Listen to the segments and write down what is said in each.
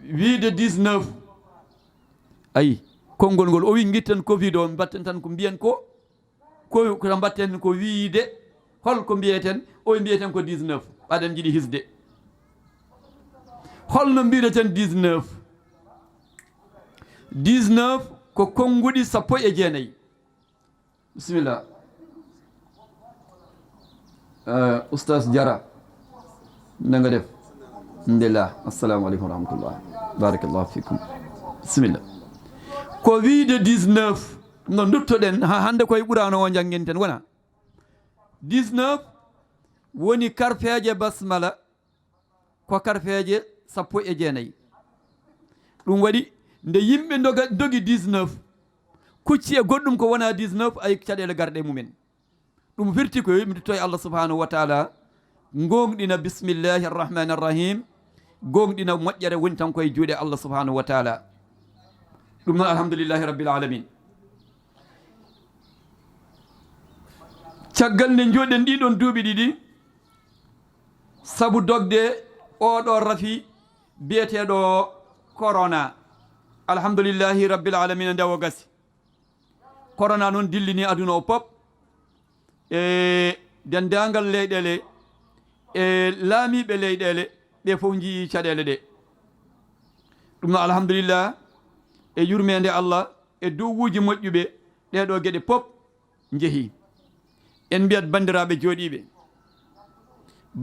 wiide 19 ayi konngol ngol o wi gitten covid o mbatten tan ko mbiyen ko mbatten ko wiide holko mbiyeten o mbiyeten ko 19 aɗen jiiɗi hisde holno mbireten 19 ko konnguɗi 19 bisimillah oustas Diarra nanga def alhamdulillah assalamu aleykum wa rahmatullah barakallahu fikum bisimillah ko wiide 19 no duttoɗen ha hande koye ɓurano o janggenten wona 19 woni karfeje basmala ko karfeje 19 ɗum waɗi nde yimɓe dogi 19 kucci e goɗɗum ko wona 19 ay caɗele garɗe mumen ɗum firti ko yimɓe dutto e Allah subhanahu wa taala gonɗina bismillahi arrahmani arrahim gonɗina moƴƴere woni tan koye juuɗe Allah subhanahu wa taala ɗum noon alhamdulillahi rabbil alamin caggal nde joɗen ɗiɗon duuɓi ɗiɗi sabu dogde oɗo rafi biyeteɗo corona alhamdulillahi rabbil alamin nde o gasi corona noon dillini aduna o pop e dendagal leyɗele e laamiɓe leyɗele ɓe fof jii caɗele ɗe ɗum noon alhamdulillah e yurmede Allah e dowuji moƴƴuɓe ɗeɗo gueɗe pop jeehi en mbiyat bandiraɓe jooɗiɓe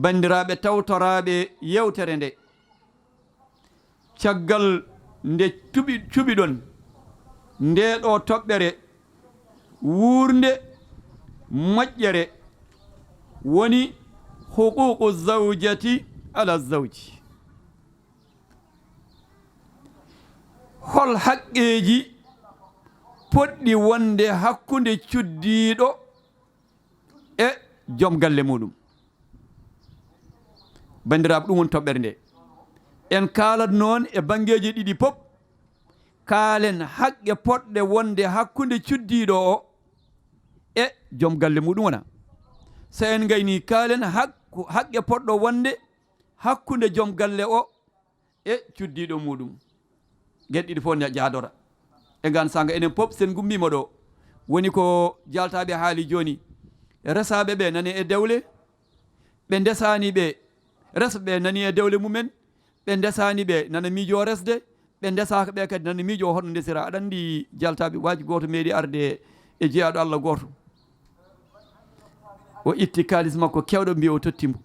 bandiraɓe tawtoraɓe yewtere nde caggal nde cuɓiɗon ndeɗo toɓɓere wuurde moƴƴere woni huququ zawjati ala zawji hol haqqeji poɗɗi wonde hakkude cuddiɗo e joom galle muɗum bandiraɓe ɗum woni toɓɓere nde en kaalat noon e bangeji ɗiɗi pop kaalen haqqe poɗɗe wonde hakkude cuddiɗo o e joom galle muɗum wona so en gayni kaalen haqqe poɗɗo wonde hakkude joom galle o e cuddiɗo muɗum gueɗe ɗiɗi fof jaadora e gan sanga enen pop sen gummima ɗo woni ko jaltaɓe haali joni resaɓe ɓe nani e dewle ɓe ndesani ɓe resɓe nani e dewle mumen ɓe ndesani ɓe nana miijo resde ɓe ndesaka ɓe kadi nana miijo hoɗno ndesira aɗa andi jaltaɓe waji goto meeɗi arde e jeeyaɗo Allah goto o itti kalis makko kewɗo mbiya o tottimo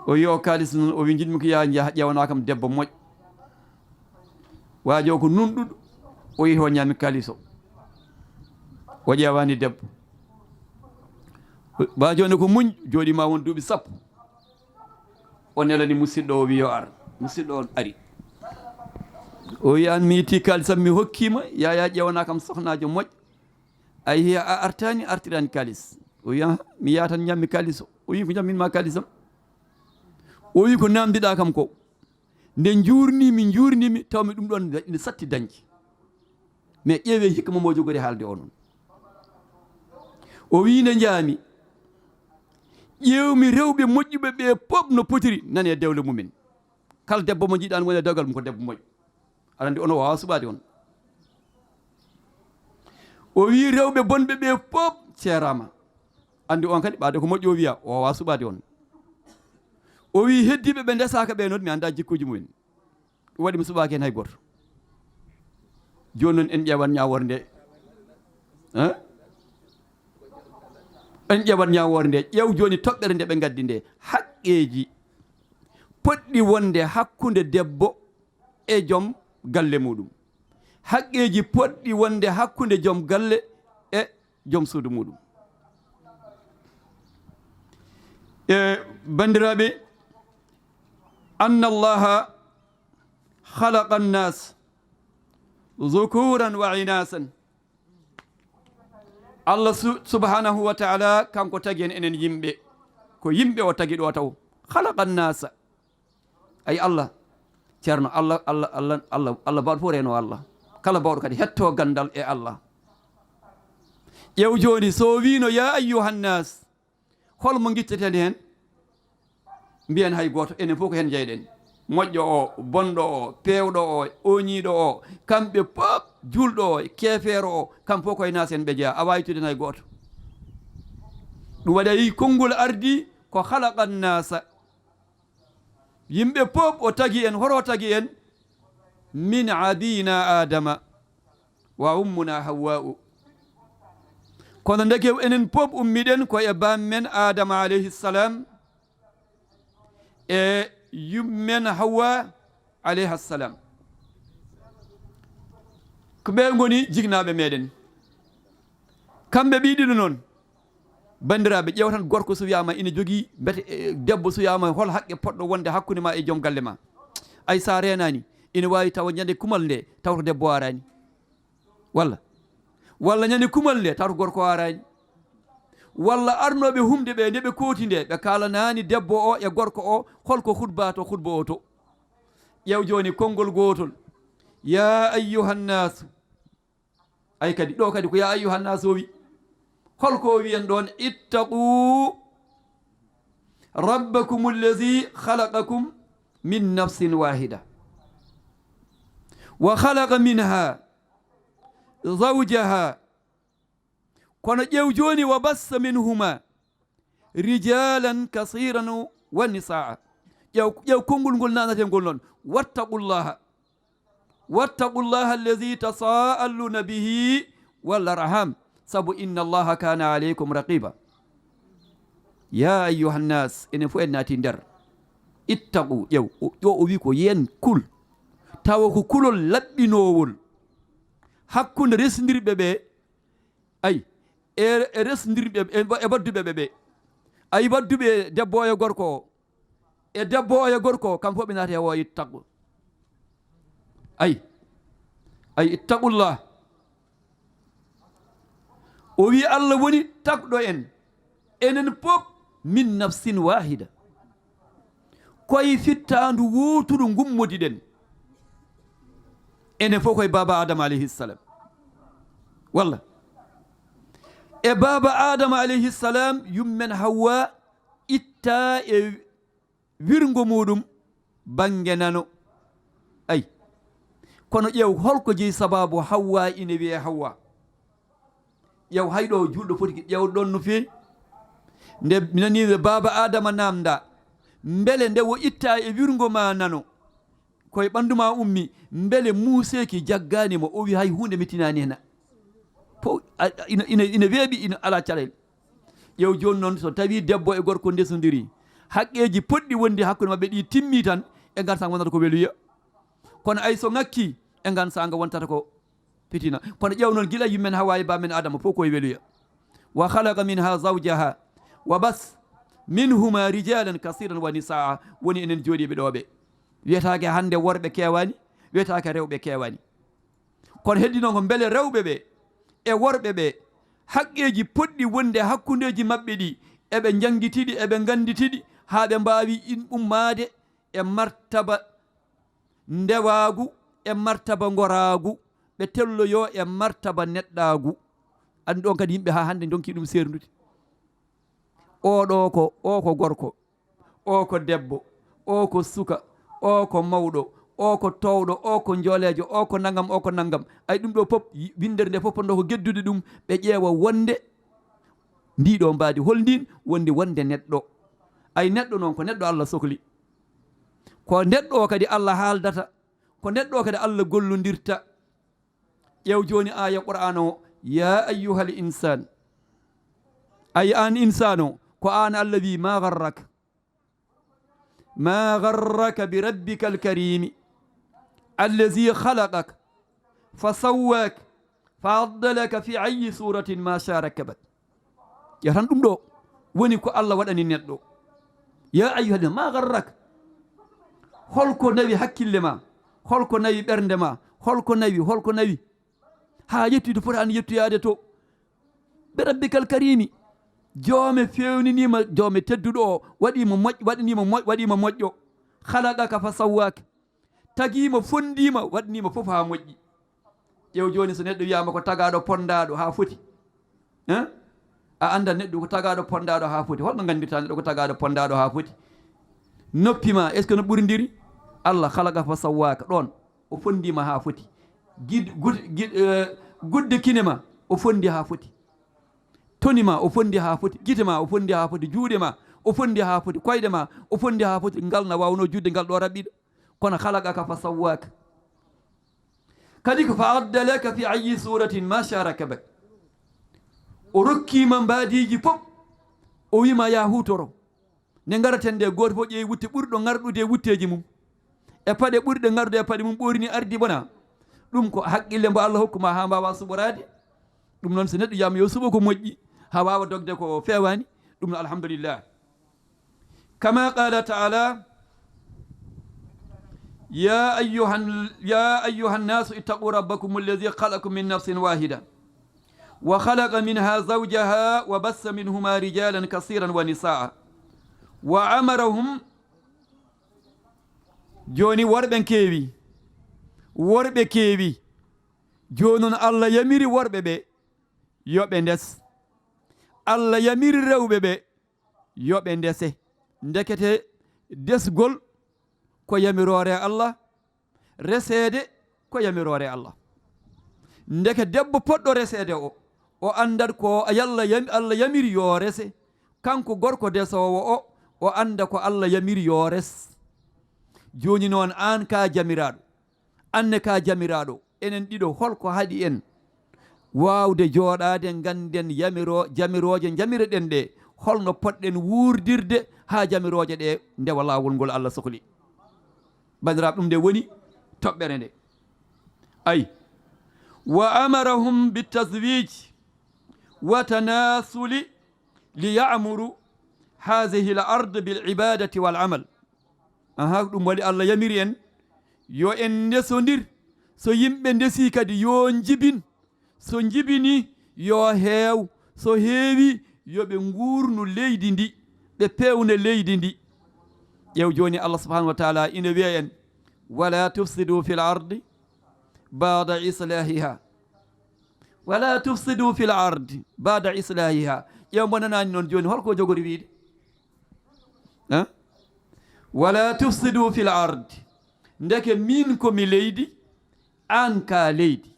o yo kalis noon o wi jiɗmi ko ya ƴewana kam debbo moƴƴo waaji o ko nunɗuɗo o yehi o ñaami kalis o ƴewani debbo ba joni ko muñ jooɗima won duuɓi 10 o nelani musidɗo o wi yo ar musidɗo o ari o wi an mi itti kalisam mi hokkima yaya ƴewana kam sohnajo moƴƴo a yeehi a artani artirani kalis o wi mi yaha tan ñammi kalis o wi ko ñamminma kalisam o wi ko namdiɗa kam ko nde jurnimi tawmi ɗum ɗon ine satti dañki mais ƴeewe hikka momo jogori haalde o noon o wi nde jaami ƴewmi rewɓe moƴƴuɓe ɓe pop no potiri nani e dewle mumen kala debbo mo jiiɗani woni e dewgal mum ko debbo moƴƴo aɗa andi ono wawa suɓade on o wi rewɓe bonɓe ɓe pop ceerama andi on kadi ɓaade ko moƴƴo o wiya o wawa suɓade on o wi heddiɓe ɓe ndesaka ɓe noon mi anda jikkuji mumen ɗum waɗi mi suɓaki hen hay goto joni noon en ƴewan ñawore nde en ƴewan ñawore nde ƴeew joni toɓɓere nde ɓe gaddi nde haqqeji poɗɗi wonde hakkude debbo e joom galle muɗum haqqeji poɗɗi wonde hakkude joom galle e joom suudu muɗum e bandiraɓe anna allaha khalaqa annas zukuran wa inasan Allah subhanahu wa ta'ala kanko tagi en enen yimɓe ko yimɓe o tagi ɗo taw khalaqa annasa ay Allah ceerno Allah bawɗo fof reno Allah kala bawɗo kadi hetto gandal e Allah ƴew joni so wino ya ayyuhannas holmo guitteten hen mbiyen hay goto enen fof ko hen jeyɗen moƴƴo o bonɗo o pewɗo o oñiɗo o kamɓe pop julɗo o keefeero o kam fof koye nasen ɓe jeeya a wawi tudden hay goto ɗum waɗi a yi konngol ardi ko halaqa nnasa yimɓe pop o tagi en horo tagi en min abina adama wa ummuna hawwa'u kono ndeke enen pop ummiɗen koye bammen adama alayhi salam e yummen hawa alayha salam ko ɓe goni jignaɓe meɗen kamɓe ɓiɗiɗo noon bandiraɓe ƴewtan gorko so wiyama ina jogui bete debbo so wiyama hol haqqe poɗɗo wonde hakkude ma e joom galle ma ay sa renani ina wawi tawa ñande kumal nde tawto debbo arani walla ñande kumal nde tawto gorko arani walla arnoɓe humde ɓe nde ɓe kooti nde ɓe kalanani debbo o e gorko o holko hutba to hutba o to ƴew joni konngol gotol ya ayyuhannasu ay kadi ɗo kadi ko ya ayyuhannasu o wi holko wiyen ɗon ittaqu rabbakum allazi khalaqakum min nafsin wahida wa khalaqa minha zawjaha kono ƴew joni wa bassa minhuma rijalan kasiran wa nisaa ƴew konngol ngol nanate ngol noon wattaqullaha allazi tasaaluna bihi wal arham sabu inna allaha kana alaykum raqiba ya ayyuha nnas enen fof en naati nder ittaqu ƴew ƴo o wi ko yen kul tawa ko kulol laɓɓinowol hakkude resdirɓe ɓe ay e resdirɓe e wadduɓe ɓe ay wadduɓe debbo o e gorko o e debbo o e gorko o kam fof ɓe naati o ittaqu ay ittaqullah o wi Allah woni takɗo en enen pop min nafsin wahida koye fittandu wotudu gummodi ɗen enen fof koye baba adama alayhi salam walla e baba adama alayhi salam yummen hawa itta e wirgo muɗum bange nano ay kono ƴeew holko jeeyi sababu hawa ine wiye hawa ƴeew hayɗo julɗo foti ƴeew ɗon no feewi nde nani baba adama namda beele nde wo itta e wirgo ma nano koye ɓanduma ummi beele muuseki jagganimo o wi hay hunde mittinani hena po ina weeɓi ina ala caɗele ƴeew joni noon so tawi debbo e gorko ndesodiri haqqeji poɗɗi wondi hakkude mabɓe ɗi timmi tan e gansa wonata ko weluya kono ay so ngakki e gansanga wontata ko fitina kono ƴeew noon gila yummen hawa e bamen adama fof koye weluya wa khalaqa minha zawjaha wa bas minhuma rijalan kasiran wa nisaa woni enen jooɗiɓe ɗoɓe wiyetake hande worɓe kewani wiyetake rewɓe kewani kono heddi noon ko beele rewɓe ɓe e worɓe ɓe haqqeji poɗɗi wonde hakkudeji mabɓe ɗi eɓe jangguitiɗi eɓe ganditiɗi ha ɓe mbawi ummade e martaba ndewagu e martaba goragu ɓe telloyo e martaba neɗɗagu andi ɗon kadi yimɓe ha hande donki ɗum serdude oɗo ko gorko o ko debbo o ko suka o ko mawɗo o ko towɗo o ko joolejo o ko naggam ay ɗum ɗo fof windere nde fof ponno ko geddude ɗum ɓe ƴeewa wonde ndiɗo mbadi holdin wonde neɗɗo ay neɗɗo noon ko neɗɗo Allah sohli ko neɗɗo o kadi Allah haaldata ko neɗɗo o kadi Allah gollodirta ƴeew joni aya qur'an o ya ayyuhal insan ay an insan o ko an Allah wi ma garraka bi rabbika alkarimi allazi khalaqak fa sawwak fa addalaka fi ayi suratin ma sha rakabat yatan ɗum ɗo woni ko Allah waɗani neɗɗo ya ayyuhal ma garrak holko nawi hakkille ma holko nawi ɓernde ma holko nawi ha yettude fotani yettoyade to bi rabbikal karimi joome fewninima joome tedduɗo o waɗima moƴƴo halaqaka fa sawwaka tagima fondima waɗnima foof ha moƴƴi ƴeew joni so neɗɗo wiyama ko tagaɗo pondaɗo ha foti a anda neɗɗo ko tagaɗo pondaɗo ha foti holno gandirta neɗɗo ko tagaɗo pondaɗo ha foti noppi ma est ce que no ɓurdiri Allah khalaqa fa sawwaka ɗon o fondima ha foti gudde kinema o fondi ha foti tonima o fondi ha foti gite ma o fondi ha foti juuɗe ma o fondi ha foti koyɗe ma o fondi ha foti ngal na wawno judde ngal ɗo raɓɓiɗo kono khalaqaka fa sawwaka kadi ko fa adda laka fi ayi suratin ma sharaka bak o rokkima mbadiji pop o wima ya hutoro ne garaten nde goto fof ƴeewi wutte ɓurɗo garɗude e wutteji mum e paɗe ɓurɗe gardude e paɗe mum ɓorini ardi bona ɗum ko haqqille mbo Allah hokkuma ha mbawa suɓorade ɗum noon so neɗɗo yama yo suɓo ko moƴƴi ha wawa dogde ko fewani ɗum no alhamdulillah kama qala taala يا أيها الناس اتقوا ربكم الذي خلقكم من نفس واحدة وخلق منها زوجها وبث منهما رجالا كثيرا ونساء وأمرهم جوني وربن كيوي جونون الله يميري وربه يوبندس الله يميري رewɓe يوبندس ndekete desgol ko yamirore Allah resede ko yamirore Allah ndeke debbo poddo resede o andat ko Allah yamiri yo rese kanko gorko desowo o anda ko Allah yamiri yo res joni non an ka jamirado anne ka jamirado enen dido holko hadi en wawde jodade ganden jamiroje jamireɗen ɗe holno podden wurdirde ha jamiroje ɗe ndewa lawol ngol Allah sohli bandiraɓe ɗum nde woni toɓɓere nde ay wa amarahum bitazwij wa tanasuli liyamuru hadihi l ard bilibadati wal amal aha ɗum waɗi Allah yamiri en yo en ndesodir so yimɓe ndesi kadi yo jibin so jibini yo heew so heewi yoɓe gurnu leydi ndi ɓe pewne leydi ndi ƴeew joni Allah subhanahu wa taala ina wiya en wala tufsidu fil ardi bada islahiha wala tufsidu fil ardi bada islahiha ƴeew mo nanani noon joni holko jogori wiide wala tufsidu fil ardi ndeke min komi leydi an ka leydi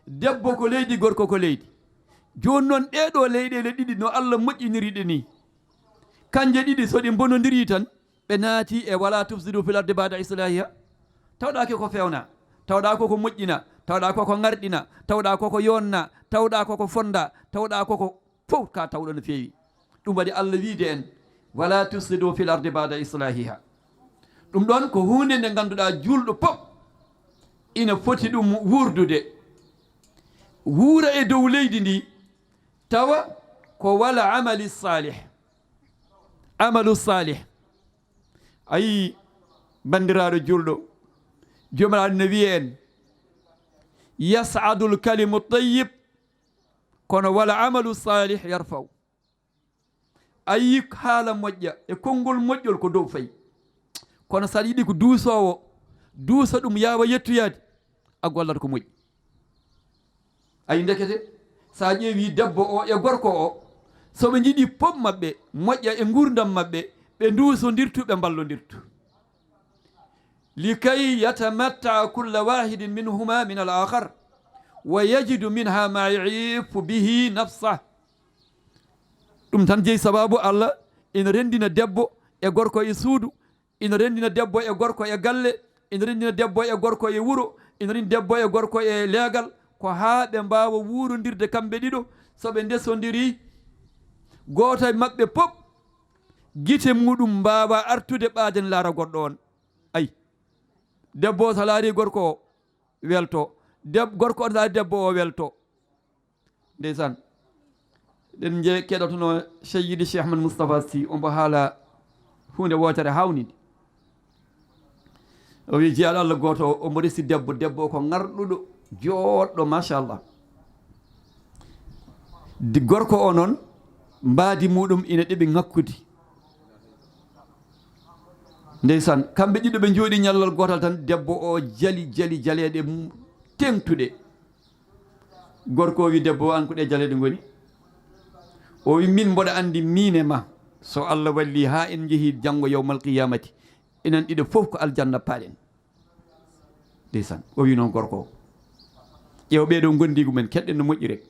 debbo ko leydi gorko ko leydi joni noon ɗeɗo leyɗele ɗiɗi no Allah moƴƴiniriɗe ni kanje ɗiɗi so ɗi bonodiri tan ɓe naati e wala tufsidu fil ardi bada islahiha tawɗake ko fewna tawɗa koko moƴƴina tawɗa koko garɗina tawɗa koko yonna tawɗa koko fonda tawɗa koko fof ka tawɗo no feewi ɗum waɗi Allah wiide en wala tufsidu fil ardi bada islahiha ɗum ɗon ko hunde nde ganduɗa julɗo pop ina foti ɗum wurdude wuura e dow leydi ndi tawa ko wala amalu salih ayi bandiraɗo julɗo jomiraɗo no wiye en yas'adu lkalimu tayyib kono wala amalu salih yarfaw ayi haala moƴƴa e konngol moƴƴol ko dow fayi kono saɗa yiɗi ko duusowo duusa ɗum yawa yettoyade a gollat ko moƴƴi ayi ndekete sa ƴeewi debbo o e gorko o soɓe jiiɗi pop maɓɓe moƴƴa e gurdam maɓɓe ɓe duusodirtu ɓe ballodirtu likay yatamatta kulla wahidin minhuma min al akhar wa yajidu minha ma yuifu bihi nafsah ɗum tan jeeyi sababu Allah ina rendina debbo e gorko e suudu ina rendina debbo e gorko e galle ina rendina debbo e gorko e wuro ina rendi debbo e gorko e leegal ko haa ɓe mbawa wurodirde kamɓe ɗiɗo soɓe ndesodiri goto e maɓɓe pop guite muɗum mbawa artude ɓaaden laara goɗɗo on ayi debbo o so laari gorko o welto gorko o so laari debbo o welto ndeysan ɗen je keɗotono Seydi Cheikh Ahmad Moustapha Sy ombo haala hunde wotere hawnide o wi jeyaɗo Allah goto omo resi debbo ko garɗuɗo joɗɗo machallah gorko o noon mbaadi muɗum ina ɗeɓi ngakkude ndeysan kamɓe ɗiɗo ɓe jooɗi ñallal gotal tan debbo o jali jaleɗe tengtuɗe gorko o wi debbo o an ko ɗe jaleɗe goni o wi min mboɗa andi mine ma so Allah walli ha en jeehi janggo yawmal qiyamati enen ɗiɗo fof ko aljanna paɗen ndeysan o wi noon gorko o ƴeew ɓeeɗo gondigu men keɗɗen no moƴƴi rek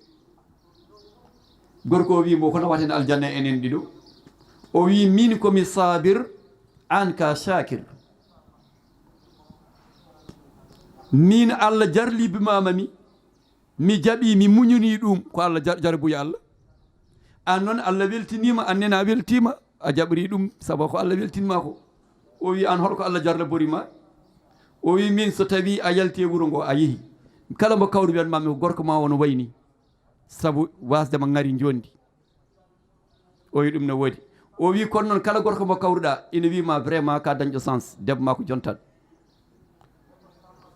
gorko o wimo kono waten aljanna enen ɗiɗo o wi min komi sabir an ka shakir min Allah jarlibimamami mi jaɓi mi muñuni ɗum ko Allah jarabuya Allah an noon Allah weltinima annene a weltima a jaɓri ɗum sabu ko Allah weltinma ko o wi an holko Allah jarlaborima o wi min so tawi a yalti e wuuro ngo a yeehi kala mo kawru wiyanmami ko gorko ma wono wayni sabu wasdema ngari jondi o wi ɗum no woodi o wi kono noon kala gorko mo kawruɗa ina wima vraiment ka dañƴo sens debbo ma ko jontat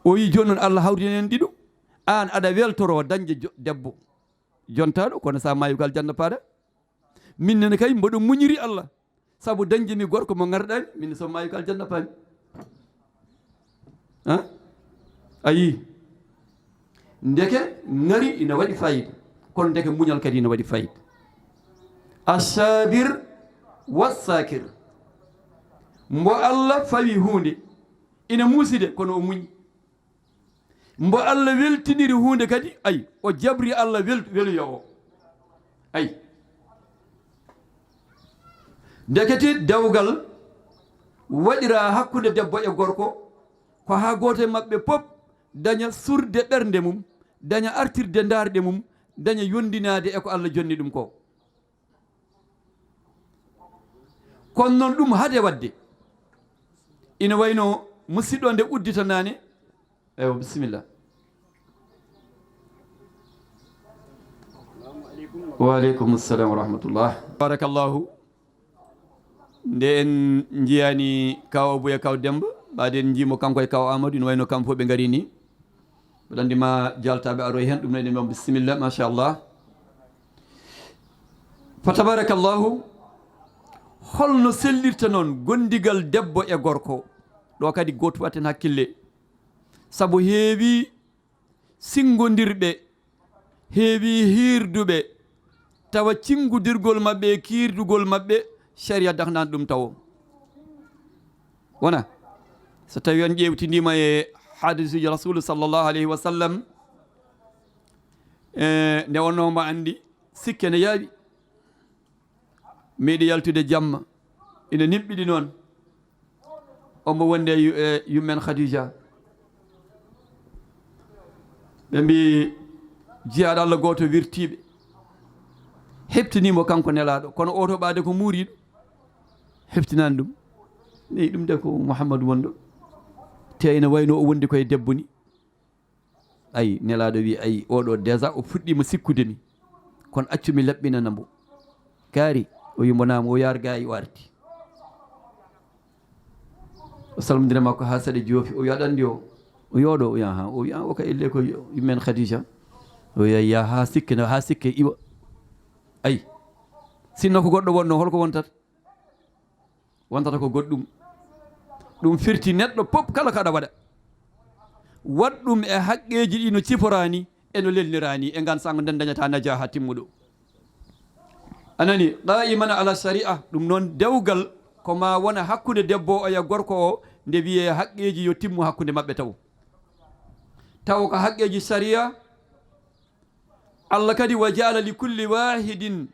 o wi joni noon Allah hawrinen ɗiɗo an aɗa weltoro dañde debbo jontaɗo kono sa mayi ko aljanna paada min nene kay mboɗo muñiri Allah sabu dañde mi gorko mo garɗani min so mayi ko aljanna paami ayi ndeke ngari ina waɗi fayida kono ndeke muñal kadi ina waɗi fayida asabir wassakir mbo Allah fawi hunde ina muuside kono o muñi mbo Allah weltiniri hunde kadi ay o jabri Allah weluya o ay ndekete dewgal waɗira hakkude debbo e gorko ko ha goto e mabɓe pop daña surde ɓernde mum daña artirde darde mum daña yondinade e ko Allah jonni ɗum ko kono noon ɗum hade wadde ina wayno musidɗo nde udditanane eyo bisimillah wa aleykum assalam wa rahmatullah barakallahu nde en jiyani kaw Abouya kaw Demba ɓaade en jiimo kanko e kaw Amadou ina wayno kamɓe fof ɓe gaari ni mbiɗa andi ma jaltaɓe aroy hen ɗum nene mom bisimillah machallah fa tabarakallahu holno sellirta noon gondigal debbo e gorko ɗo kadi goto watten hakkille sabu heewi singodirɓe heewi hirduɓe tawa cingudirgol mabɓe e kiirdugol mabɓe sharia daknani ɗum taw wona so tawi on ƴewtidima e hadisuji rasulu sallllahu alayhi wa sallam nde wonnoma andi sikke ne yaawi meeɗi yaltude jamma ina nimɓiɗi noon omo wonde e yummen Khadija ɓe mbi jiyaɗo Allah goto wirtiɓe heptinimo kanko nelaɗo kono oto ɓaade ko muuriɗo heftinani ɗum neyi ɗum de ko Mouhammadou wonɗo te ina wayno o wondi koye debbo ni ayi nelaɗo wi ayi oɗo déjà o fuɗɗima sikkude mi kono accumi laɓɓinanamo kaari o yimbonama o yar gayi o arti o salmodira makko ha saɗa joofi o wi aɗa andi o yooɗo o yaha o wi o ka elle ko yummen Khadija o wiya ha sikke iwa ayi sinno ko goɗɗo wonno holko wontata ko goɗɗum ɗum firti neɗɗo pop kala kaɗa waɗa waɗɗum e haqqeji ɗi no ciforani eno lelnirani e gan sango nden dañata naja ha timmuɗo anani qa'iman ala sharia ɗum noon dewgal ko ma wona hakkude debbo o e gorko o nde wiye haqqeji yo timmu hakkude mabɓe taw ko haqqeji sharia Allah kadi wa ja'ala li kulli wahidin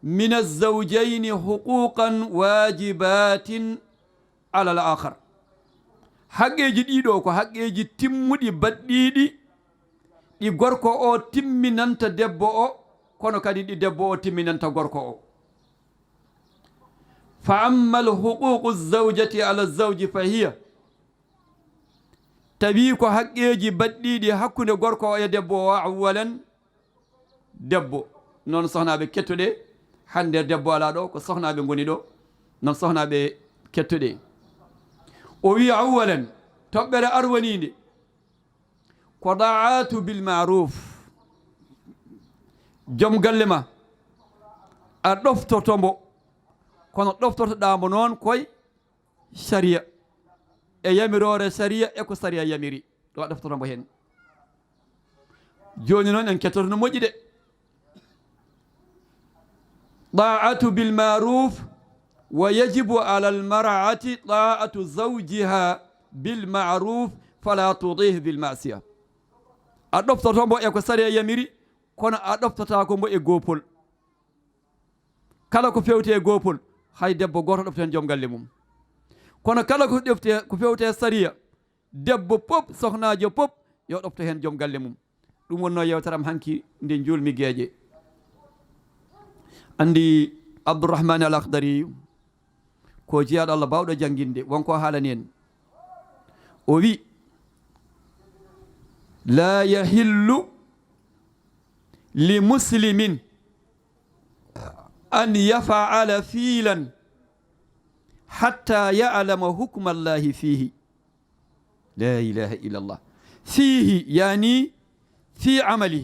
min az-zawjayni huquqan wajibatin ala al-akhar haqqeji ɗiɗo ko haqqeji timmuɗi baɗɗiɗi ɗi gorko o timminanta debbo o kono kadi ɗi debbo o timminanta gorko o fa amma al-huququ az-zawjati ala az-zawji fa hiya tawi ko haqqeji baɗɗiɗi hakkude gorko o e debbo o awalan debbo noon sohnaɓe kettoɗe hande debbo ala ɗo ko sohnaɓe goni ɗo noon sohnaɓe kettoɗe o wi awalan toɓɓere arwanide ko da'atu bil ma'ruf joom galle ma a ɗoftotombo kono ɗoftotoɗamo noon koye sharia e yamirore sharia e ko sharia yamiri ɗo ɗoftotombo hen joni noon en kettoto no moƴƴi de da'atu bil ma'ruf wa yajibu ala al mar'ati da'atu zawjiha bil ma'ruf fala tudihi bil masiya a ɗoftoto mbo e ko sari yamiri kono a ɗoftata ko mbo e gopol kala ko fewte e gopol hay debbo goto ɗofta hen joom galle mum kono kala ko ɗefte ko fewte sariya debbo pop sohnajo pop yo ɗofta hen joom galle mum ɗum wonno yewtaram hanki nde julmi gueeƴe andi Abdourahmane al Akhdari ko jeyaɗo Allah bawɗo jangguinde wonko haalani en o wi la yahillu li muslimin an yaf'ala fiilan hatta ya'lama hukma Allahi fihi la ilaha illallah fihi yani fi amali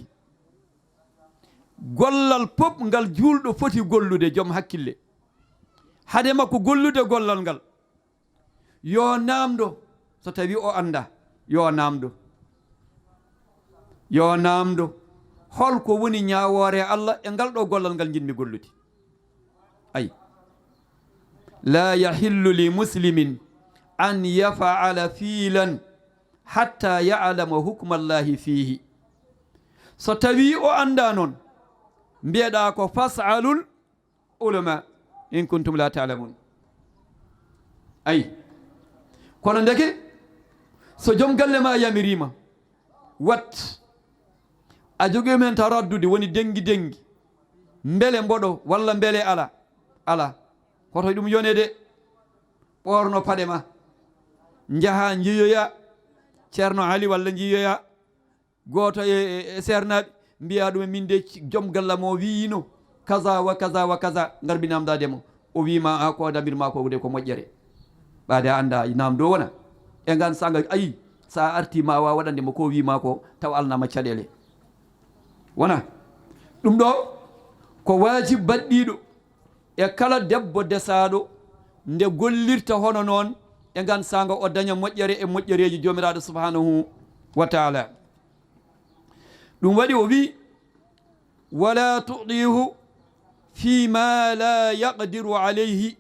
gollal pop ngal julɗo foti gollude joom hakkille hade makko gollude gollal ngal yo namdo so tawi o anda yo namdo holko woni ñawore Allah e ngal ɗo gollal ngal jinmi gollude ay la yahillu li muslimin an yaf'ala fiilan hatta ya'lama hukma Allahi fihi so tawi o anda noon mbiyeɗa ko fas'alul ulama in kuntum la ta'lamun ay kono ndeke so joom galle ma yamirima wat a jogii men taraddude woni dengi mbele mboɗo walla mbele ala hoto ɗum yonede ɓorno paɗe ma jaha jiyoya ceerno Ali walla jiyoya goto e sernaɓe mbiya ɗum min de joom galla mo wiyino kaza wa kaza wa kaza garbi namdademo o wima ko dabirma ko de ko moƴƴere ɓaade a anda namdo wona e gan sanga ayi sa arti ma wa waɗande mo ko wima ko taw alnama caɗele wona ɗum ɗo ko wajib baɗɗiɗo e kala debbo desaɗo nde gollirta hono noon e gan sanga o daña moƴƴere e moƴƴereji jomiraɗo subhanahu wa taala ɗum waɗi o wi wala tuɗihu fima la yaqdiru alayhi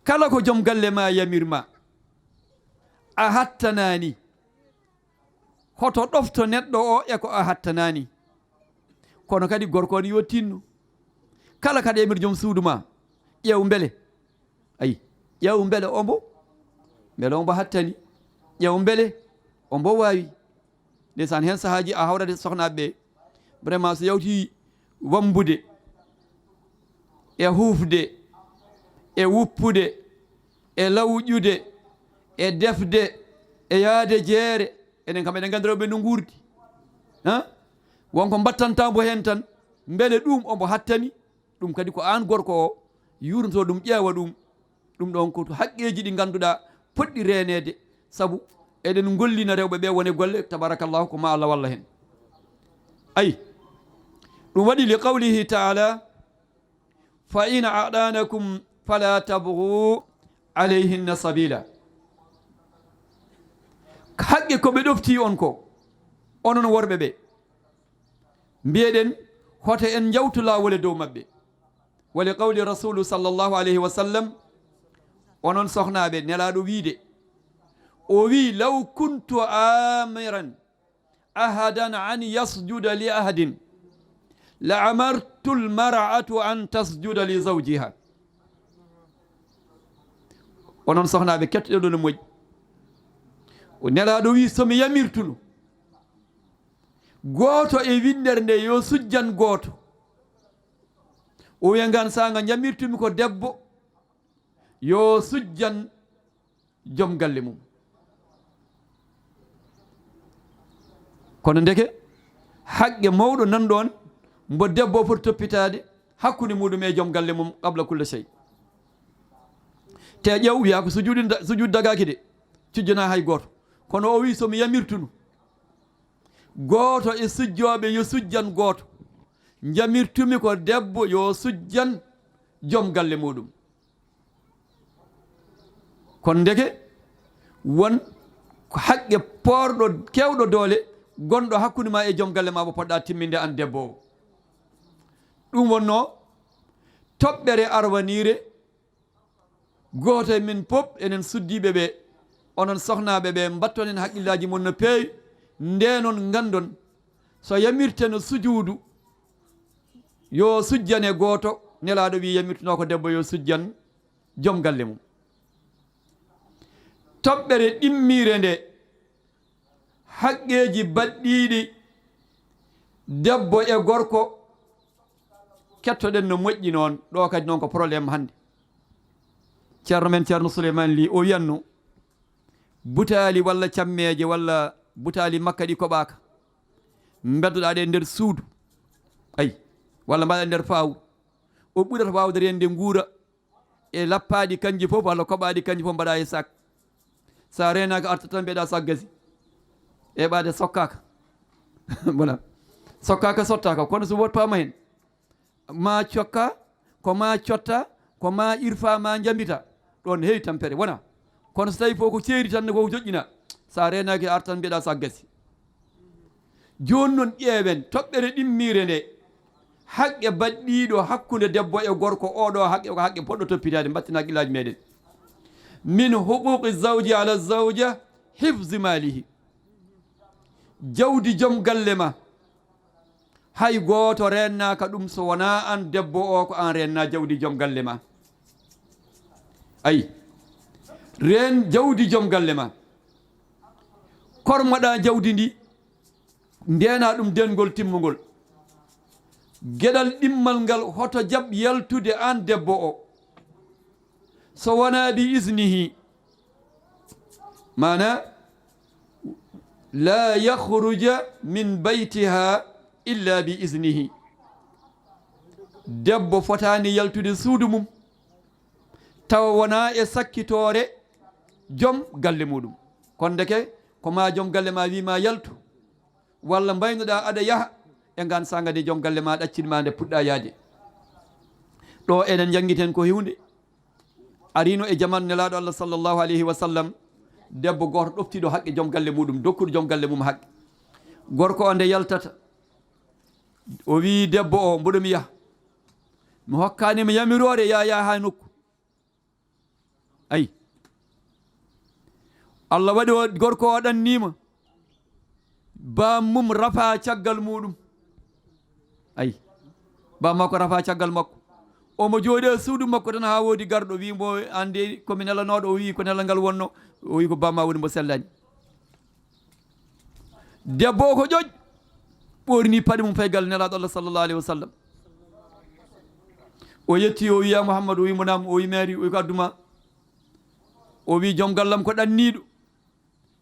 kala ko joom galle ma yamirma a hattanani hoto ɗofto neɗɗo o e ko a hattanani kono kadi gorko ne yo tinno kala kadi emir joom suudu ma ƴeew beele ayi ƴeew beele ombo hattani ƴeew beele ombo wawi ndesan hen sahaji a hawrade sohnaɓe ɓe vraiment so yawti wambude e hufde e wuppude e lawƴude e defde e yaade jeere enen kam eɗen gandiroɓe no gurdi wonko battantambo hen tan beele ɗum ombo hattani ɗum kadi ko an gorko o yurnoto ɗum ƴeewa ɗum ɗon ko haqqeji ɗi ganduɗa poɗɗi renede saabu eɗen gollina rewɓe ɓe wone golle tabarakallahu ko ma Allah walla hen ayi ɗum waɗi li qawlihi taala fa in aɗanakum fala tabghu alayhinna sabila haqqe koɓe ɗofti on ko onon worɓe ɓe mbiyeɗen hoto en jawtu lawole dow mabɓe wali qawli rasulu sallllahu alayhi wa sallam onon sohnaɓe nelaɗo wiide o wi law kuntu amiran ahadan an yasjuda li ahadin la amartu lmar'atu an tasjuda li zawjiha onon sohnaɓe kettoɗe ɗo no moƴƴi o nelaɗo wi somi yamirtuno goto e windere nde yo sujjan goto o wiyangan sanga jamirtumi ko debbo yo sujjan joom galle mum kono ndeke haqqe mawɗo nanɗon mbo debbo foti toppitade hakkude muɗum e joom galle mum qabla kulle sey te ƴew wiya ko sujude dagaki de cujjana hay goto kono o wi somi yamirtuno goto e sujjoɓe yo sujjan goto jamirtumi ko debbo yo sujjan joom galle muɗum kono ndeke won haqqe porɗo kewɗo doole gonɗo hakkude ma e joom galle ma mo poɗɗa timminde an debbo o ɗum wonno toɓɓere arwanire goto e min pop enen suddiɓe ɓe onon sohnaɓe ɓe battonen haqqillaji mon no peewi ndenon gandon so yamirte no sujuudu yo sujjane gooto nelaɗo wi yamirtuno ko debbo yo sujjan joom galle mum toɓɓere ɗimmire nde haqqeji baɗɗiɗi debbo e gorko kettoɗen no moƴƴi noon ɗo kadi noon ko probléme hannde ceerno men ceerno Souleymane Ly o wiyanno butaali walla cammeje walla butaali makka ɗi koɓaka beddoɗa ɗe nder suudu ayi walla mbaɗa nder fawru o ɓurata wawde rende guura e lappaɗi kanji fof walla koɓaɗi kanji fof mbaɗa e sac sa renaka arta tan mbiyeɗa sac gasi e ɓade sokkaka voilà sokkaka sottaka kono so wottama hen ma cokka ko ma cotta ko ma irfa ma jambita ɗon heewi tampere wona kono so tawi fof ko ceeri tan koko joƴƴina sa renaki arta tan mbiyeɗa sac gasi joni noon ƴeewen toɓɓere ɗimmire nde haqqe baɗɗiɗo hakkude debbo e gorko oɗo haqqe ko haqqe poɗɗo toppitade mbattina haqqillaji meɗen min huquqi zawji ala zawja hifzi malihi jawdi joom galle ma hay goto rennaka ɗum so wona an debbo o ko an renna jawdi joom galle ma ayi ren jawdi joom galle ma kormoɗa jawdi ndi ndena ɗum dengol timmugol gueɗal ɗimmal ngal hoto jaab yaltude an debbo o so wona bi isnihi mana la yakhruja min baytiha illa bi isnihi debbo fotani yaltude suudu mum tawa wona e sakkitore joom galle muɗum kon deke ko ma joom galle ma wima yaltu walla mbaynoɗa aɗa yaaha e gan sagade joom galle ma ɗaccinma nde puɗɗa yaade ɗo enen jangguiten ko hiwde arino e jamanu nelaɗo Allah sallllahu alayhi wa sallam debbo goto ɗoftiɗo haqqe joom galle muɗum dokkuɗo joom galle mum haqqe gorko o nde yaltata o wi debbo o mboɗomi yaha mi hokkanima yamirore ya ha nokku ayi Allah waɗi o gorko o ɗannima bammum rafa caggal muɗum ayi bammakko rafa caggal makko omo jooɗi e suudu makko tan ha woodi garɗo wimo ande komi nelanoɗo o wi ko nelal ngal wonno o wi ko bamma woni mo sellani debbo o ko ƴoƴ ɓorni paɗe mum paygal nelaɗo Allah sallllahu alayhi wa sallam o yetti o wiya Mouhamadou o wi mo nam o wi maari o wi ko adduma o wi joom gallam ko ɗanniɗo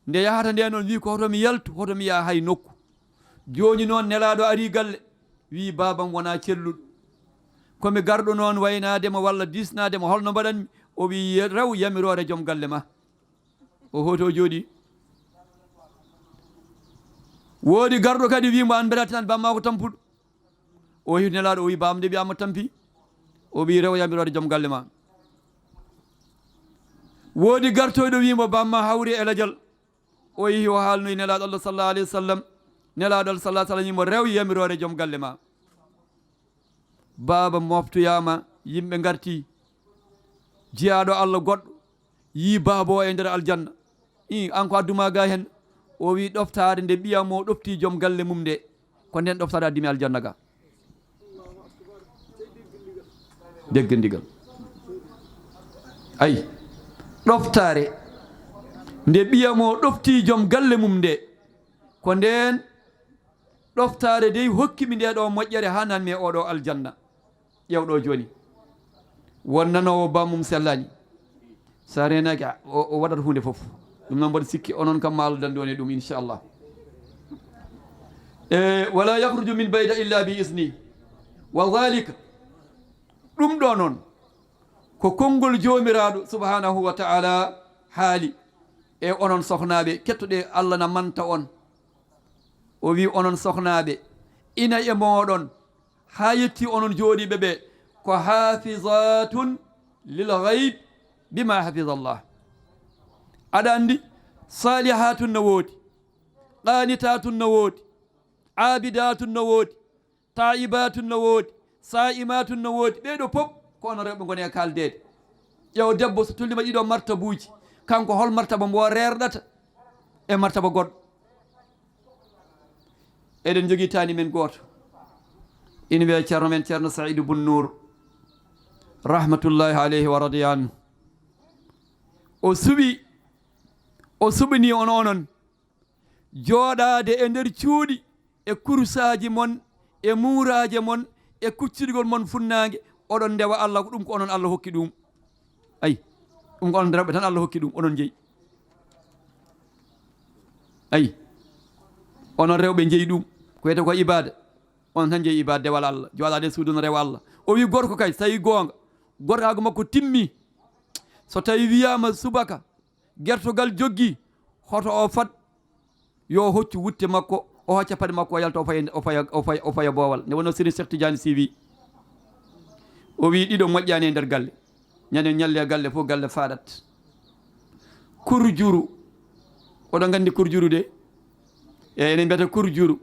nde yahata nde noon wi ko hotomi yaltu hotomi yaha hay nokku joni noon nelaɗo ari galle wi babam wona celluɗo komi garɗo noon waynadema walla disnadema holno mbaɗanmi o wi rew yamirore joom galle ma o hoto jooɗi woodi garɗo kadi wimo an mbeɗa tan bamma ko tampuɗo o wi nelaɗo o wi bam de wiyama tampi o wi rew yamirore joom galle ma woodi gartoyɗo wimo bamma hawri e ladial o yeehi o haalnoyi nelaɗo Allah sallallahu alayhi wa sallam nelaɗo Allah sallallahu sallam wimo rew yamirore joom galle ma baba moftoyama yimɓe garti jeyaɗo Allah goɗɗo yi baba o e nder aljanna i an ko adduma ga hen o wi ɗoftade nde ɓiyamo ɗofti joom galle mum nde ko nden ɗoftade addimi aljanna ga degge ndigal ayi ɗoftare nde ɓiyamo ɗofti joom galle mum nde ko nden ɗoftare dey hokkimi nde ɗo moƴƴere ha nanmi e oɗo aljanna ƴewɗo joni won nanowo bamum sellani sa renaki o waɗata hunde foof ɗum noon mboɗo sikki onon kam ma Allah dandoni ɗum inchallah e wala yahruju min bayda illa bi isni wa dhalika ɗum ɗo noon ko konngol jomiraɗo subhanahu wa ta'ala haali e onon sohnaɓe kettuɗe Allah na manta on o wi onon sohnaɓe ina e moɗon ha yetti onon jooɗiɓe ɓe ko hafizatun lil ghaib bima hafiza Allah aɗa andi salihatun no woodi qanitatun no woodi abidatun no woodi taibatun no woodi saimatun no woodi ɓeɗo pop ko ono rewɓe goni e kaldede ƴew debbo so tullima ɗiɗo martabuji kanko hol martaba mbo rerɗata e martaba goɗɗo. eɗen jogii taani men gooto ina wiya ceerno men ceerno Saïdou Bun Nour rahmatullahi aleyhi wa radiya anhu. o suɓini on onon jooɗaade e nder cuuɗi e kursaaji mon e muuraaje mon e kucciɗigol mon funnaange oɗon ndewa Allah ko ɗum ko onon Allah hokki ɗum. ayi ɗum ko onon rewɓe tan Allah hokki ɗum onon jeyi. ayi onon rewɓe jeyi ɗum ko wiyete ko ibada onon tan jeyi ibada dewal Allah jooɗaade e suudu no rewa Allah. o wi gorko kay so tawi goonga gorkaago makko timmi so tawi wiyama subaka gertogal joggi hoto o fat yo hoccu wutte makko o hocca paɗe makko o yalta o faya boowal nde wonno Serigne Cheikh Tidiane Sy wi o wi ɗiɗo moƴƴani e nder galle ñande ñalle e galle fof galle faaɗat. kurjuru oɗon gandi kurjuru de enen mbiyata kurjuru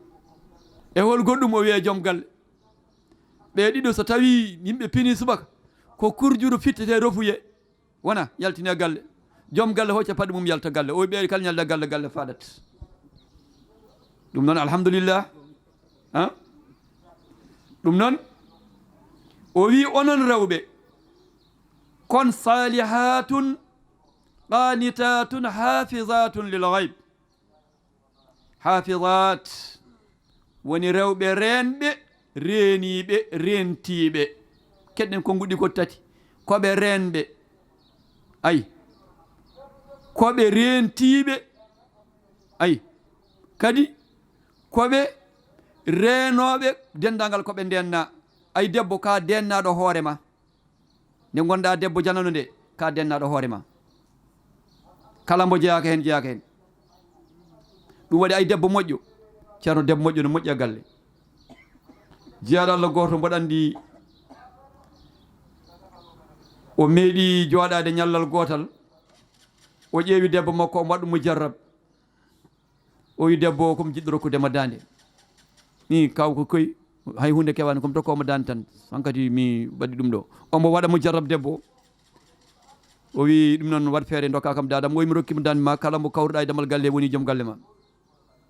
e hol goɗɗum o wiye joom galle ɓe ɗiɗo so tawi yimɓe pini subaka ko kurjuru fittete rofuye wona yaltine galle joom galle hocca paɗe mum yalta galle o ɓeeri kala ñalda galle galle faaɗat. ɗum noon alhamdulillah ɗum noon o wi onon rewɓe kon salihatun qanitatun hafizatun lil ghaib. hafizat woni rewɓe renɓe reeniɓe rentiɓe keɗɗen konnguɗi ko tati koɓe renɓe ayi koɓe rentiɓe ayi kadi koɓe reenoɓe dendagal koɓe ndenna. ay debbo ka dennaɗo hoore ma nde gonɗa debbo janano nde ka dennaɗo hoore ma kala mbo jeyaka hen jeyaka hen. ɗum waɗi ay debbo moƴƴo ceerno debbo moƴƴo no moƴƴi galle. jeyaɗo Allah goto mboɗo andi o meeɗi joɗade ñallal gotal o ƴeewi debbo makko o mbaɗɗo mo jarrab o wi debbo komi jiɗɗo rokkudema dande ni kaw ko koy hay hunde kewani komi dokkoma dande tan hankadi mi waɗi ɗum ɗo omo waɗa mo jarrab debbo o wi ɗum noon waɗ feere dokka kam dadam o wi mi rokkima dande ma kala mo kawruɗa e damal galle woni joom galle ma.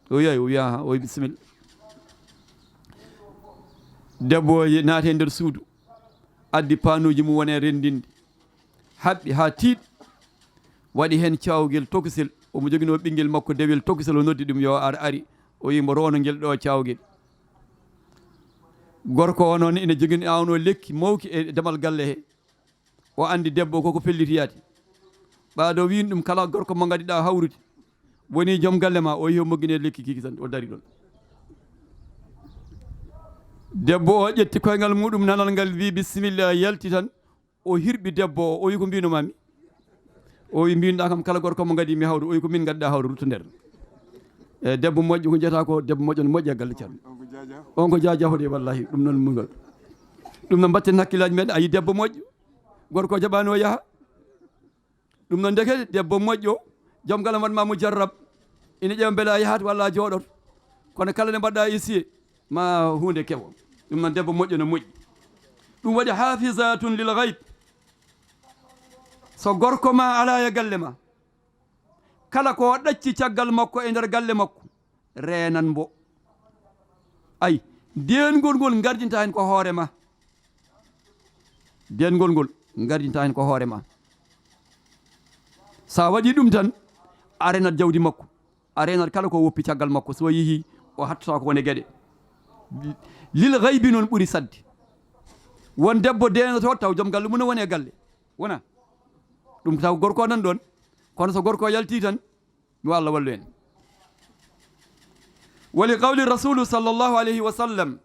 o wi o wiya o wi bisimilla. debbo naati e nder suudu addi panuji mum wone rendinde haɓɓi ha tiiɗ waɗi hen cawguel tokosel omo jogino ɓinguel makko dewel tokosel o noddi ɗum yo ari o wi mbo rono guel ɗo cawguel. gorko o noon ina jogini awno lekki mawki e damal galle he o andi debbo koko fellitoyade ɓaɗo win ɗum kala gorko mo gaɗiɗa hawrude woni joom galle ma o yiho moggine lekki kiki tan o dari ɗon. debbo o ƴetti koyngal muɗum nanal ngal wi bisimilla yalti tan o hirɓi debbo o wi ko mbinomami o wi mbinoɗa kam kala gorko mo gaɗi mi hawru o wi ko min gadɗa hawru rutto nder. e debbo moƴƴo ko jeyata ko debbo moƴƴo no moƴƴi e galle ceerno on ko jajahode wallahi ɗum noon mugal ɗum noon mbatten hakkillaji meɗen ayi debbo moƴƴo gorko jaɓani o yaaha ɗum noon deke debbo moƴƴo joom galle waɗma mo jarrab ina ƴeewa beele a yahat walla a jooɗoto kono kala nde mbaɗɗa essier ma hunde keɓo. ɗum noon debbo moƴƴo no moƴƴi. ɗum waɗi hafisatun lil ghaib. so gorko ma ala e galle ma kala ko ɗacci caggal makko e nder galle makko renan mbo. ayi dengol ngol gardinta hen ko hoore ma dengol ngol gardinta hen ko hoore ma. sa waɗi ɗum tan a renat jawdi makko a renat kala ko woppi caggal makko so yeehi o hattata ko wone gueɗe. lil gaybi noon ɓuuri sadde won debbo denoto taw joom galle mum ne woni e galle wona ɗum taw gorko nan ɗon kono so gorko yalti tan yo Allah wallu en. wali qawli rasulu sallllahu alayhi wa sallam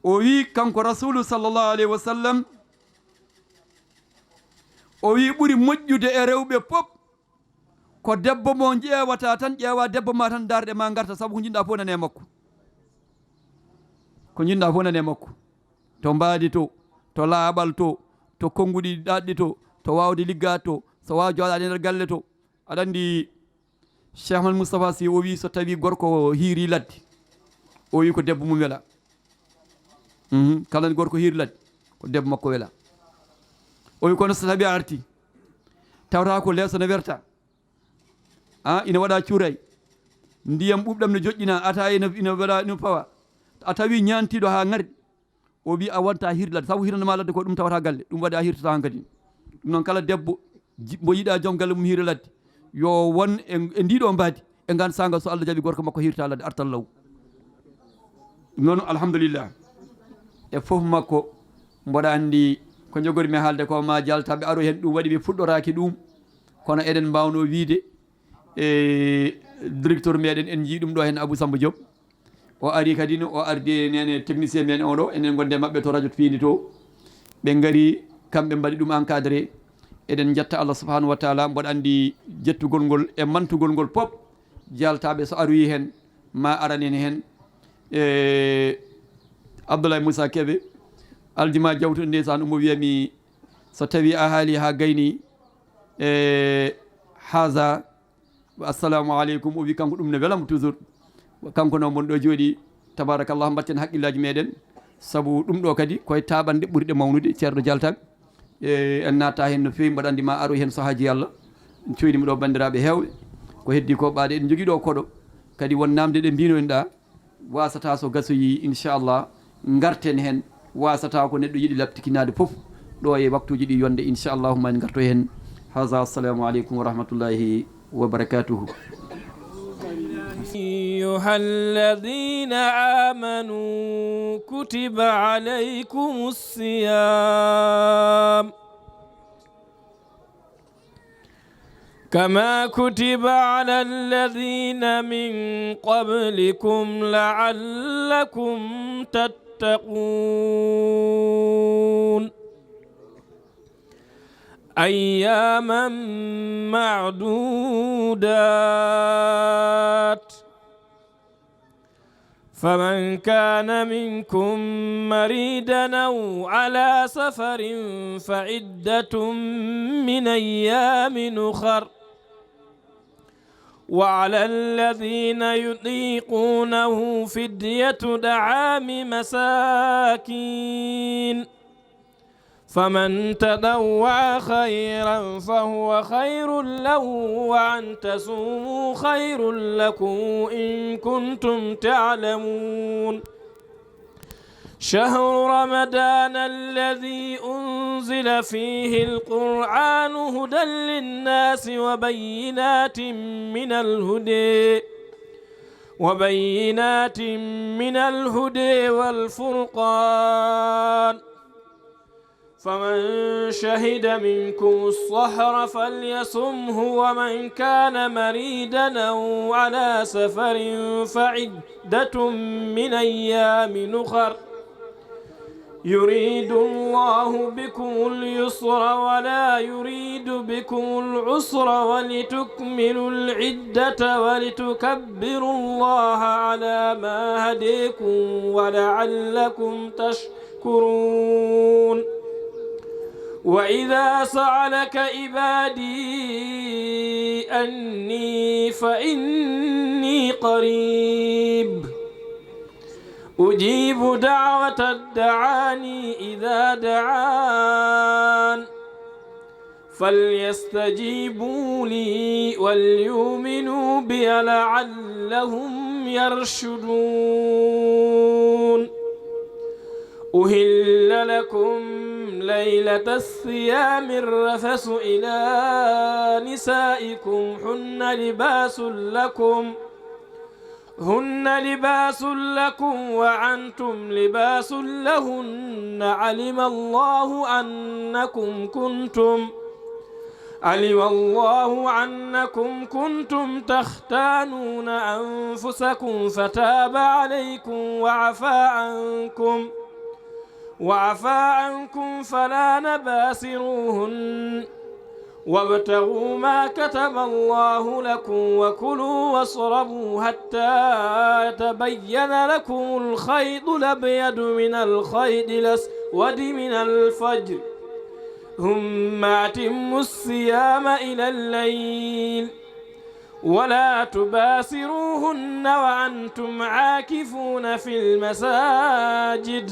o wi kanko rasulu sallllahu alayhi wa sallam o wi ɓuuri moƴƴude e rewɓe pop ko debbo mo ƴeewata tan ƴeewa debbo ma tan darɗe ma garta saabu ko jinɗa fof nane e makko ko jinɗa fof nane e makko to mbaadi to laaɓal to konnguɗi ɗaɗɗi to wawde liggade to so wawa joɗade e nder galle to. aɗa andi Cheikh Ahmad Moustapha Sy o wi so tawi gorko hiiri ladde o wi ko debbo mum weela kala gorko hiiri ladde ko debbo makko weela. o wi kono so tawi a arti tawata ko leeso ne werta ina waɗa cuuray ndiyam ɓuɓɗam ne joƴƴina ata ina waɗa ina fawa a tawi ñantiɗo ha ŋarɗi o wi a wonta hirde ladde sabu hirnama ladde ko ɗum tawata galle ɗum waɗi a hirtata han kadi ɗum noon kala debbo mo yiiɗa joom galle mum hiira ladde yo won e ndiɗo mbadi e gan sanga so Allah jaaɓi gorko makko hirta ladde artal law ɗum noon alhamdulillah e foof makko mboɗa andi ko jogorimi haalde ko ma jaltaɓe aro hen ɗum waɗi ɓe fuɗɗoraki ɗum kono eɗen mbawno wiide directeur meɗen en jii ɗum ɗo hen Abou Samba Diop o ari kadi o ardi nene technicien men oɗo enen gonde mabɓe to radio Findi to ɓe gaari kamɓe mbaɗi ɗum encadré eɗen jetta Allah subhanahu wa taala mboɗa andi jettugol ngol e mantugol ngol pop jaltaɓe so aroyi hen ma aranen hen Abdoulaye Moussa Kébé aljuma jawtu ndeysan omo wiyami so tawi a haali ha gayni haza assalamu aleykum o wi kanko ɗum ne welamo toujours kanko no mon ɗo jooɗi tabarakallah batten haqqillaji meɗen saabu ɗum ɗo kadi koye taɓande ɓuuriɗe mawnude ceerno jaltaɓe en natta hen no fewi mbaɗa andi ma aro hen saahaji Allah en coynimi ɗo bandiraɓe hewɓe ko heddi ko ɓaade eɗen jogui ɗo koɗo kadi won namde ɗe mbinoen ɗa wasata so gasoyi inchallah garten hen wasata ko neɗɗo yiiɗi labtikinade foof ɗo e waktuji ɗi yonde inchallahu en garto hen haza assalamu aleykum wa rahmatullahi wa barakatuhu أيها الذين آمنوا كتب عليكم الصيام كما كتب على الذين من قبلكم لعلكم تتقون أياما معدودات فمن كان منكم مريضا أو على سفر فعدة من أيام أخر وعلى الذين يطيقونه فدية طعام مساكين فمن تطوع خيرا فهو خير له وأن تصوموا خير لكم إن كنتم تعلمون شهر رمضان الذي أنزل فيه القرآن هدى للناس وبينات من الهدى والفرقان فمن شهد منكم الصهر فليصمه ومن كان مريضا أو على سفر فعدة من أيام أخر يريد الله بكم اليسر ولا يريد بكم العسر ولتكملوا العدة ولتكبروا الله على ما هديكم ولعلكم تشكرون وإذا سألك عبادي أني فإني قريب أجيب دعوة الدعاني إذا دعان فليستجيبوا لي وليؤمنوا بي لعلهم يرشدون أهل لكم ليلة الصيام الرفث إلى نسائكم هن لباس لكم وأنتم لباس لهن علم الله أنكم كنتم تختانون أنفسكم فتاب عليكم وعفى عنكم فلا نباشروهن وابتغوا ما كتب الله لكم وكلوا واشربوا حتى يتبين لكم الخيط الأبيض من الخيط الأسود من الفجر ثم أتموا الصيام إلى الليل ولا تباشروهن وأنتم عاكفون في المساجد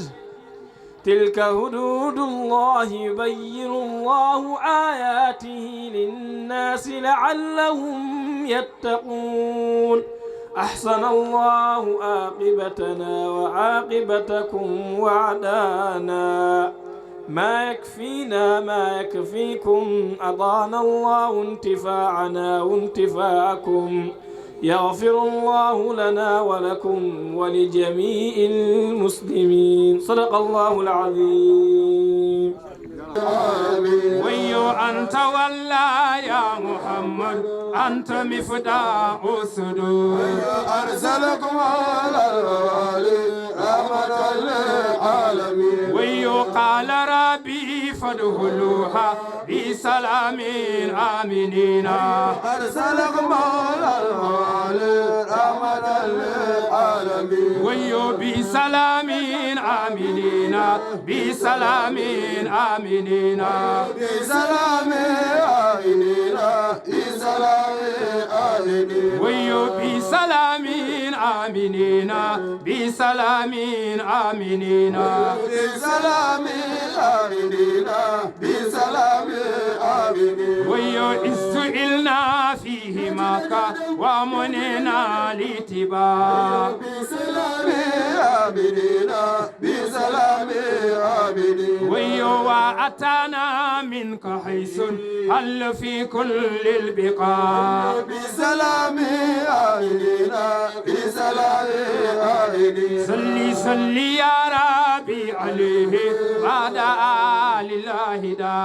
تلك حدود الله يبين الله آياته للناس لعلهم يتقون أحسن الله عاقبتنا وعاقبتكم وعدانا ما يكفينا ما يكفيكم أضانا الله انتفاعنا وانتفاعكم يغفر الله لنا ولكم ولجميع المسلمين صدق الله العظيم. ويو أنت والله يا محمد أنت مفتاح الصدور أرسلكم على الوالي رحمة للعالمين. ويو قال ربي فادخلوها بسلام آمنين. أرسلكم على الوالي رحمة للعالمين. ويو بسلام آمنين بسلام آمنين بسلام آمنين بسلام آمنين. ويو بسلام آمنين بسلام آمنين بسلام آمنين بسلام آمنين. ويو استئلنا فيه مكة ومننا لتبا بسلام آمنين بسلام آمنين. ويو وأتانا منك حيث هل في كل البقاع بسلام آمنين بسلام آمنين. صلي صلي يا ربي عليه بعد آل الله دا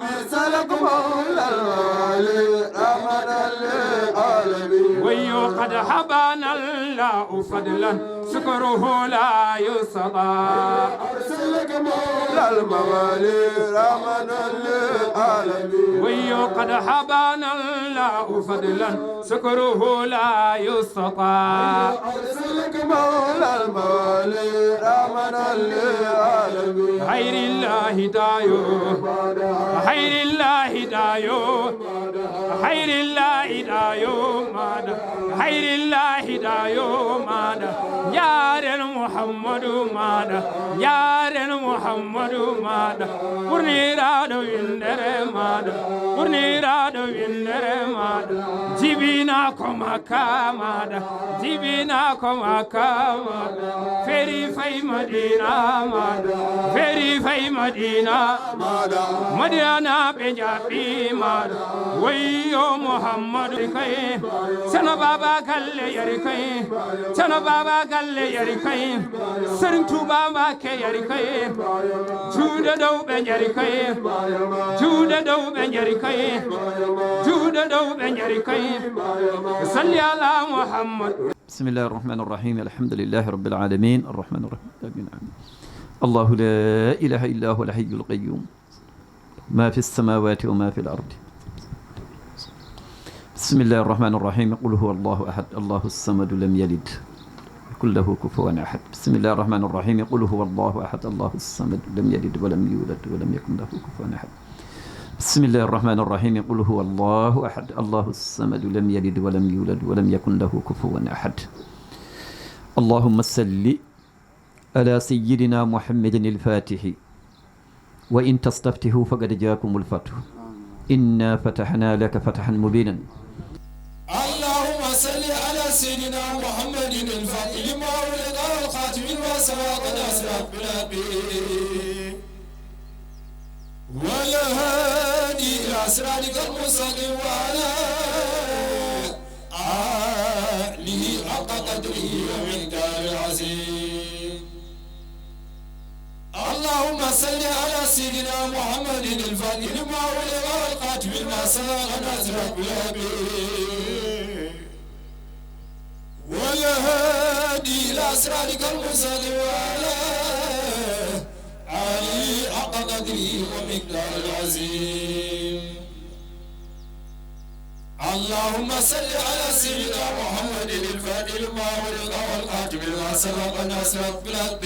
بسلام مولى الوالي رحمة للعالمين. ويو قد حبانا الله فضلا شكره لا يستطاع. أرسلك مولى الموالي رحمة للعالمين. ويو قد حبانا الله فضلا شكره لا يستطاع. أرسلك مولى الموالي رحمة للعالمين. خير الله دايو خير الله دايو خير الله دايو مادا خير الله دايو مادا يا محمد مادا يا محمد مادا ورنيرا دو يندر مادا ورنيرا دو يندر مادا جيبينا كوماكا مادا جيبينا كوماكا مادا فيري في مدينة مادا فيري في مدينة مدينة بنجابي مادا ويو محمد كاي سنة بابا كالي يركاي سنة بابا كالي يركاي سرنتو بابا كي يركاي جودة دو بنجركاي جودة دو بنجركاي جودة دو بنجركاي صلي على محمد. بسم الله الرحمن الرحيم الحمد لله رب العالمين الرحمن الرحيم الله لا إله إلا هو الحي القيوم ما في السماوات وما في الأرض. بسم الله الرحمن الرحيم قل هو الله أحد الله الصمد لم يلد يكن له كفوا أحد. بسم الله الرحمن الرحيم قل هو الله أحد الله الصمد لم يلد ولم يولد ولم يكن له كفوا أحد. بسم الله الرحمن الرحيم قل هو الله أحد الله الصمد لم يلد ولم يولد ولم يكن له كفوا أحد. اللهم صل على سيدنا محمد الفاتح وإن تستفتحوا فقد جاءكم الفتح إنا فتحنا لك فتحا مبينا. اللهم صل على سيدنا محمد الفاتح لما ولد الخاتم لما سبق ناصر بالحق والهادي إلى صراطك المستقيم وعلى آله حق قدره ومقداره العظيم. اللهم صل على سيدنا محمد الفاتح لما ولد الخاتم لما سبق ناصر بالحق والهادي إلى صراطك المستقيم وعلى آله حق قدره ومقداره العظيم. اللهم صل على سيدنا محمد الفاتح لما ولد والخاتم لما سبق ناصر بالحق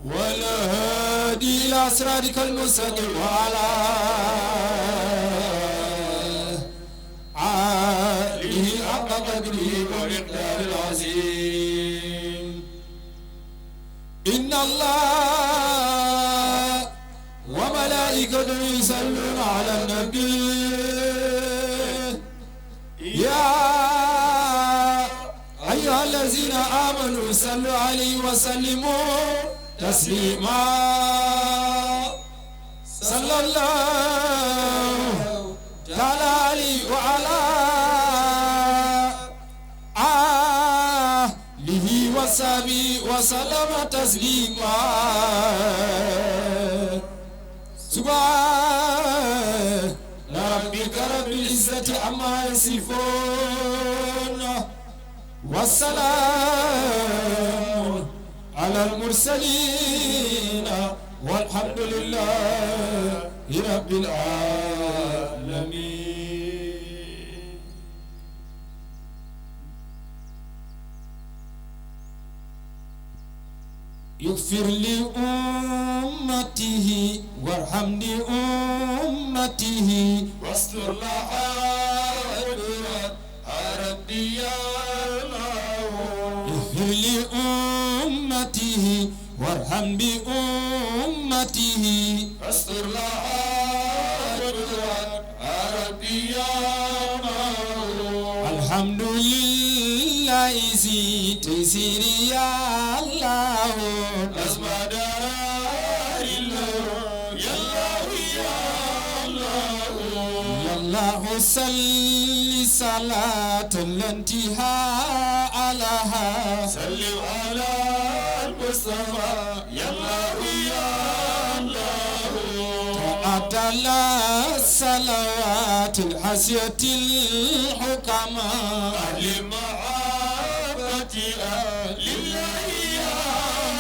والهادي إلى صراطك المستقيم وعلى آله حق قدره ومقداره العظيم. يا أيها الذين آمنوا صلوا عليه وسلموا تسليما صلى الله تعالى عليه وعلى آله وصحبه وسلم تسليما سبحان ربك رب العزة عما يصفون والسلام على المرسلين والحمد لله رب العالمين. يغفر لأمته وارحم لأمته واستر لها ربي يا الله. يغفر لأمته وارحم بأمته واستر لها ربي يا الله. الحمد لله زي تيسير يا الله. أسمى دار الله يا الله يا الله. يا الله صل صلاة الانتهاء لها. صل على المصطفى يا الله يا الله. تعدل الصلوات الحسية الحكماء أهل محبتي لله يا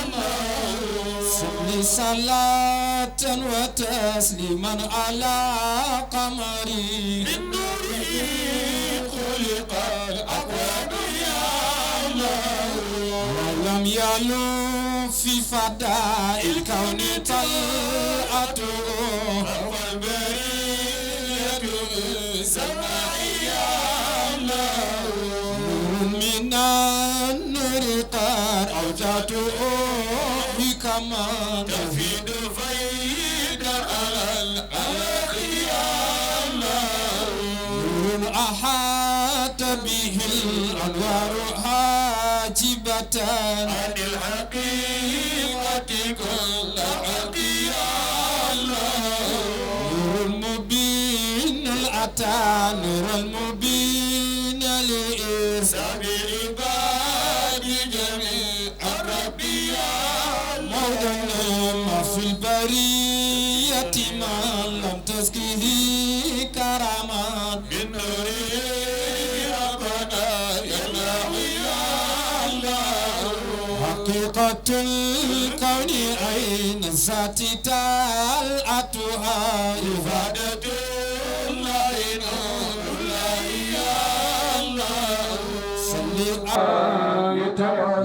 الله. صل صلاة وتسليما على قمري من نوره خلق الأكوان يا الله. ولم يلو في فداء الكون طلعته والبرية سماء يا الله. من النور قد أوجدته حكما تفيد فيدا على الأخ يا الله. نور أحاط به الأنوار حاجبة عن الحقيقة كل حق يا الله. نور المبين الأتى نور المبين لإرسال عباد جميع ربي يا الله. مولانا في البرية من لم تزكه كرما من نوره أبدا يا الله يا الله. حقيقة الكون أين الذات تلأتها إفادة الله نور الله يا الله. صل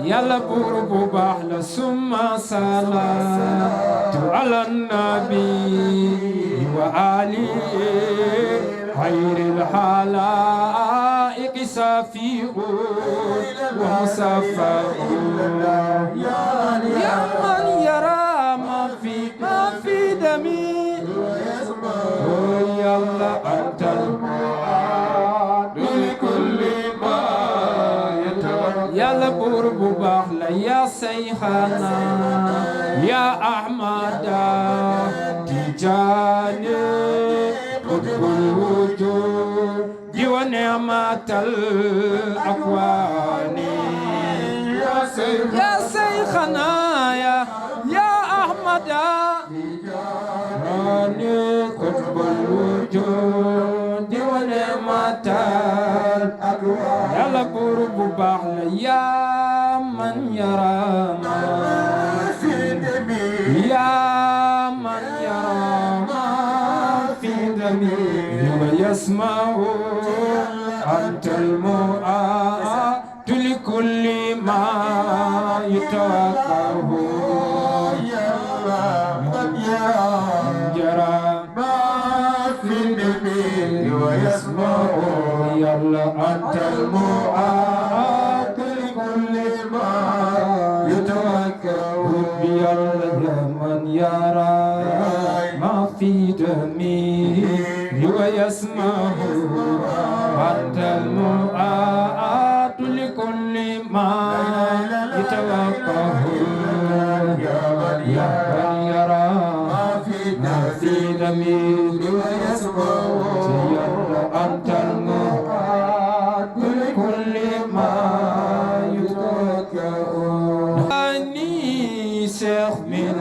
يلا بورب بحل ثم صلاة على النبي وآله خير الخلائق سفيه ومصفى يا من يرى ما في دمي يا الله أنت المعاد لكل ما يتوقع. يا لبورب بحل يا سيخانا يا أحمد تجاني قطب الوجود ونعمة الأكوان. يا سيخنا يا أحمد تجاني قطب الوجود ونعمة الأكوان. يا لبورب بحل يا من يرى ما في دمي يا من يرى ما في دمي ويسمع أنت المؤاد لكل ما يتوقعه. يرى ما في دمي ويسمع يا الله أنت المؤاد لكل ما يتوقعه. يا الله من يرى ما في دمي يسمعه أنت المؤاد لكل ما يتوقعه يا من يرى ما في ضمير ويسمعه أنت المؤاد لكل ما يتوقعه أني سيخ من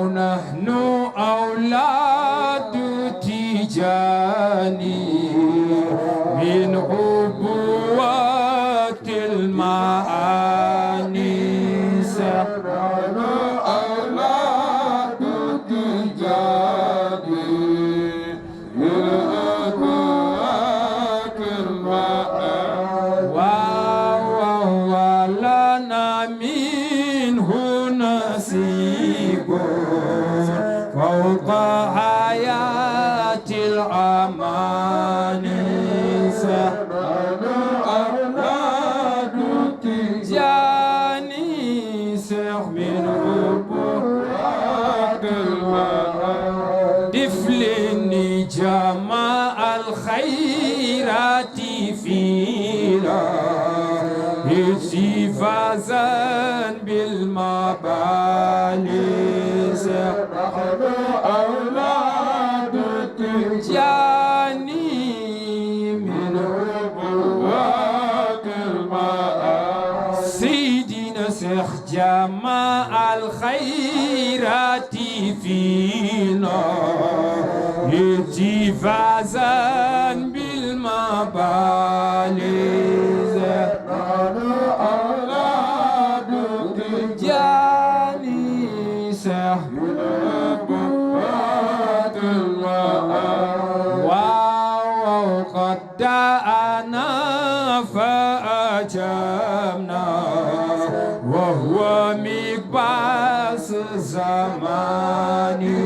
ونحن أولاد تجاني من أبوات المعاني نحن أولاد تجاني من أبوات المعاني ولنا منه نصيب فوق حياة الأمان سهل أولاد تجاني سيخ من أبوات المعاني دفلني جماع الخيرات فينا فازا بالمبالي نحن أولاد تجاني من أبوات المعاني سيدنا شيخ جماع الخيرات فينا فازا بالمبالي نحن أولاد تجاني سهل أبوات المعاني وقد دعانا فأجبنا وهو مقباس زماني